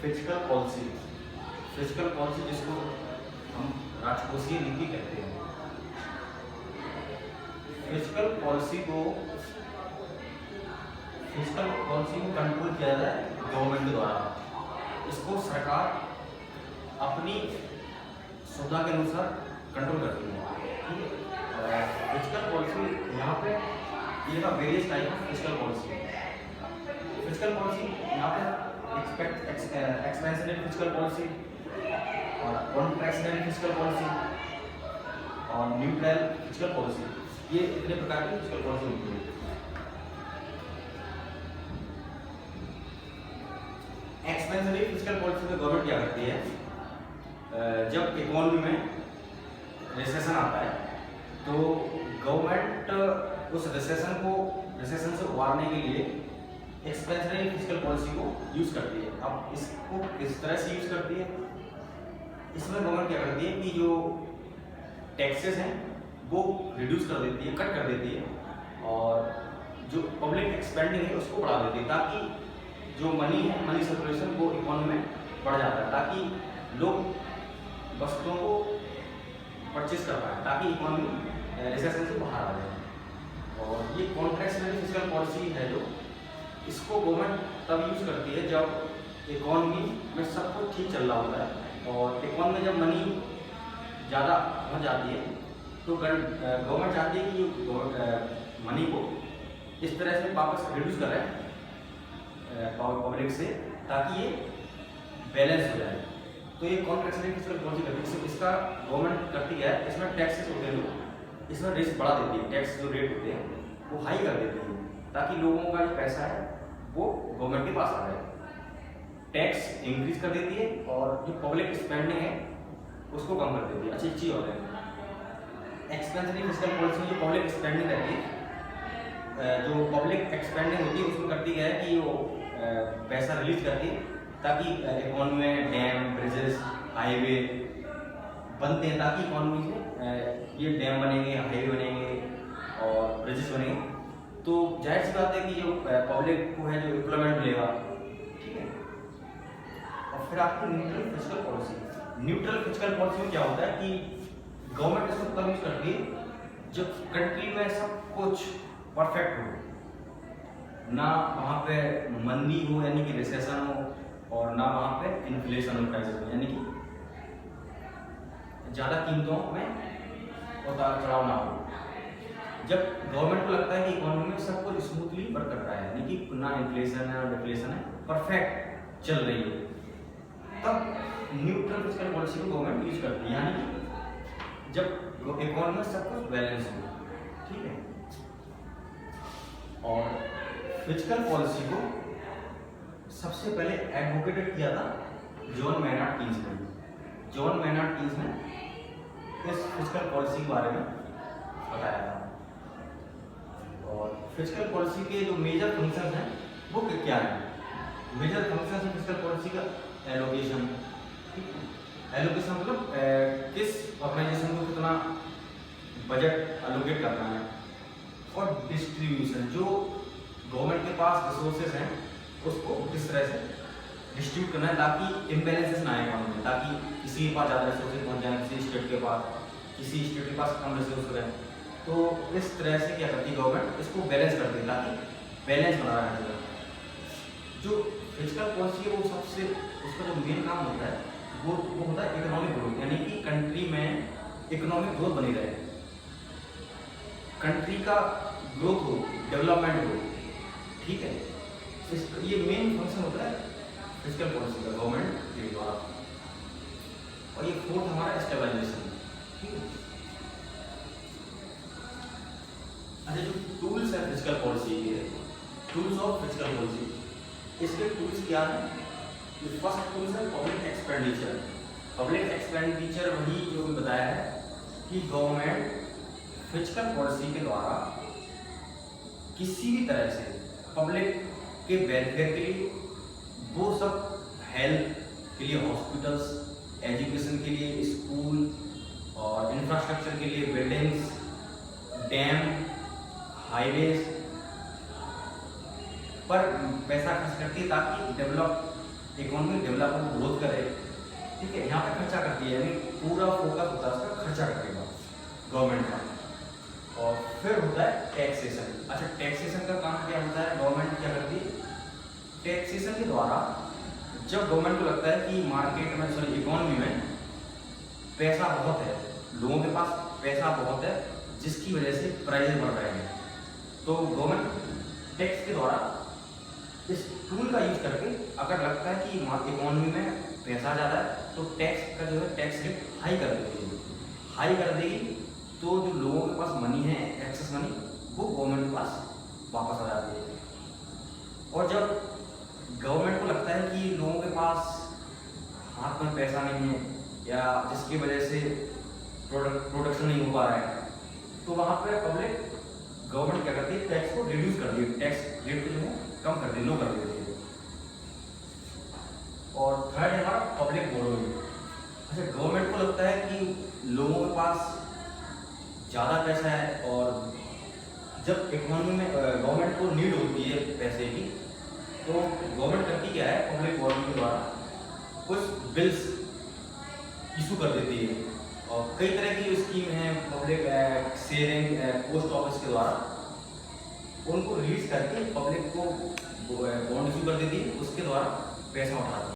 Physical policy, physical policy जिसको हम राजकोषीय नीति कहते हैं। फिजिकल पॉलिसी को कंट्रोल किया जाता है गवर्नमेंट द्वारा। इसको सरकार अपनी सुविधा के अनुसार कंट्रोल करती है। फिजिकल पॉलिसी यहाँ पे ये का various type of physical policy. Physical policy यहाँ पे एक्सपेंशनरी फिजिकल पॉलिसी और कॉन्ट्रैक्शनरी फिजिकल पॉलिसी और न्यूट्रल फिजिकल पॉलिसी, ये इतने प्रकार की फिजिकल पॉलिसी होती है। एक्सपेंशनरी फिजिकल पॉलिसी में गवर्नमेंट क्या करती है, जब इकोनॉमी में रिसेशन आता है तो गवर्नमेंट उस रिसेशन से उबारने के लिए एक्सपेंशनरी फिजिकल पॉलिसी को यूज करती है। अब इसको किस तरह से यूज करती है, इसमें गवर्नमेंट क्या करती है कि जो टैक्सेस हैं वो रिड्यूस कर देती है, कट कर देती है और जो पब्लिक एक्सपेंडिंग है उसको बढ़ा देती है, ताकि जो मनी है, मनी सर्कुलेशन वो इकोनॉमी में बढ़ जाता है, ताकि लोग वस्तुओं को परचेज कर पाए, ताकि इकोनॉमी रिसेशन से बाहर आ जाए। और ये कॉन्ट्रैक्शनरी फिजिकल पॉलिसी है जो इसको गवर्नमेंट तब यूज करती है जब इकोनॉमी में सब कुछ ठीक चल रहा होता है और इकोनॉमी में जब मनी ज़्यादा पहुँच जाती है तो गवर्नमेंट चाहती है कि मनी को इस तरह से वापस रिड्यूस करें पब्लिक से, ताकि ये बैलेंस हो जाए। तो ये कॉन्ट्रैक्शनरी फिजिकल पॉलिसी करती है। इसका गवर्नमेंट करती है, इसमें टैक्सेस होते हैं जो इसमें रेट बढ़ा देती है, टैक्स जो रेट होते हैं वो हाई कर देती है, ताकि लोगों का जो पैसा है वो गवर्नमेंट के पास आ जाए। टैक्स इंक्रीज कर देती है और जो पब्लिक स्पेंडिंग है उसको कम कर देती है। अच्छी चीज़ होती है। एक्सपेंशनरी फिजिकल पॉलिसी में जो पब्लिक स्पेंडिंग रहती है, जो पब्लिक एक्सपेंडिंग होती है उसमें करती है कि वो पैसा रिलीज करती है, ताकि इकोनॉमी में डैम, ब्रिजेस, हाईवे बनते हैं, ताकि इकोनॉमी से ये डैम बनेंगे, हाईवे बनेंगे और ब्रिजेस बनेंगे, तो जाहिर सी बात है कि जो पब्लिक को है जो एम्प्लॉयमेंट मिलेगा। ठीक है। और फिर आपकी neutral physical policy. Neutral physical policy में क्या होता है कि गवर्नमेंट इसको तब यूज करती है जब कंट्री में सब कुछ परफेक्ट हो, ना वहाँ पे मंदी हो यानी कि रिसेशन हो और ना वहाँ पे इन्फ्लेशन हो, प्राइसेस हो, यानी कि ज़्यादा कीमतों में उतार चढ़ाव ना हो। जब गवर्नमेंट को लगता है कि इकोनॉमी में सब कुछ स्मूथली वर्क कर रहा है, यानी कि ना इन्फ्लेशन है ना डिफ्लेशन है, परफेक्ट चल रही है, तब न्यूट्रल फिजिकल पॉलिसी को गवर्नमेंट यूज करती है, यानी कि जब इकोनॉमी में सब कुछ बैलेंस हो। ठीक है। और फिजिकल पॉलिसी को सबसे पहले एडवोकेटेड किया था जॉन मैनार्ड कीन्स ने। जॉन मैनार्ड कीन्स ने इस फिजिकल पॉलिसी के बारे में बताया था। और फिजिकल पॉलिसी के जो मेजर फंक्शन हैं वो क्या है? मेजर फंक्शन है फिजिकल पॉलिसी का एलोकेशन। एलोकेशन मतलब किस ऑर्गेनाइजेशन को कितना बजट एलोकेट करना है, और डिस्ट्रीब्यूशन, जो गवर्नमेंट के पास रिसोर्सेज हैं उसको किस तरह से डिस्ट्रीब्यूट करना है, ताकि इम्बैलेंसेस ना आए इकोनॉमी में, ताकि किसी के पास ज़्यादा रिसोर्सेज पहुँच जाए, किसी स्टेट के पास, किसी स्टेट के पास कम रिसोर्स रहें। तो इस तरह से क्या करती है गवर्नमेंट, इसको बैलेंस करती है, ताकि बैलेंस बना रहना चाहिए। जो फिजिकल पॉलिसी है वो सबसे उसका जो मेन काम होता है वो होता है इकोनॉमिक ग्रोथ, यानी कि कंट्री में इकोनॉमिक ग्रोथ बनी रहे, कंट्री का ग्रोथ हो, डेवलपमेंट हो। ठीक है। ये मेन फंक्शन होता है फिजिकल पॉलिसी का गवर्नमेंट के द्वारा। और ये फोर्थ हमारा स्टेबलाइजेशन। ठीक है। अच्छा, जो टूल्स है फिजिकल पॉलिसी के, टूल्स ऑफ फिजिकल पॉलिसी, इसके टूल्स क्या है? फर्स्ट टूल्स है पब्लिक एक्सपेंडिचर। पब्लिक एक्सपेंडिचर वही जो भी बताया है कि गवर्नमेंट फिजिकल पॉलिसी के द्वारा किसी भी तरह से पब्लिक के वेलफेयर के लिए, वो सब हेल्थ के लिए हॉस्पिटल्स, एजुकेशन के लिए स्कूल और इंफ्रास्ट्रक्चर के लिए बिल्डिंग्स, डैम, हाईवेज पर पैसा खर्च करती है, ताकि इकोनॉमी डेवलप हो, ग्रोथ करे, ठीक है, यहाँ पे खर्चा करती है, यानी पूरा फोकस होता है उसका खर्चा करने का गवर्नमेंट का। और फिर होता है टैक्सेशन। अच्छा, टैक्सेशन का काम क्या होता है, गवर्नमेंट क्या करती है, टैक्सेशन के द्वारा जब गवर्नमेंट को लगता है कि मार्केट में, सॉरी, इकोनॉमी में पैसा बहुत है, लोगों के पास पैसा बहुत है, जिसकी वजह से प्राइस बढ़ रहे हैं, तो गवर्नमेंट टैक्स के द्वारा इस टूल का यूज करके अगर लगता है कि इकोनॉमी में पैसा ज़्यादा है तो टैक्स का जो है टैक्स रेट हाई कर देगी। हाई कर देगी तो जो लोगों के पास मनी है, एक्सेस मनी, वो गवर्नमेंट के पास वापस आ जाती है। और जब गवर्नमेंट को लगता है कि लोगों के पास हाथ में पैसा नहीं है या जिसकी वजह से प्रोडक्शन नहीं हो पा रहा है, तो वहाँ पे पब्लिक, गवर्नमेंट क्या करती है, टैक्स को रिड्यूस कर दी, टैक्स रेट को जो है कम कर दी, लो कर देती है। और थर्ड है हमारा पब्लिक बोरोइंग। अच्छा, गवर्नमेंट को लगता है कि लोगों के पास ज़्यादा पैसा है और जब इकोनॉमी में गवर्नमेंट को नीड होती है पैसे की, तो गवर्नमेंट करती क्या है, पब्लिक बोरोइंग के द्वारा कुछ बिल्स इशू कर देती है। और कई तरह की जो स्कीम है, पब्लिक शेयरिंग, पोस्ट ऑफिस के द्वारा उनको रिलीज करके पब्लिक को बॉन्ड इशू कर देती है, उसके द्वारा पैसा उठाती है।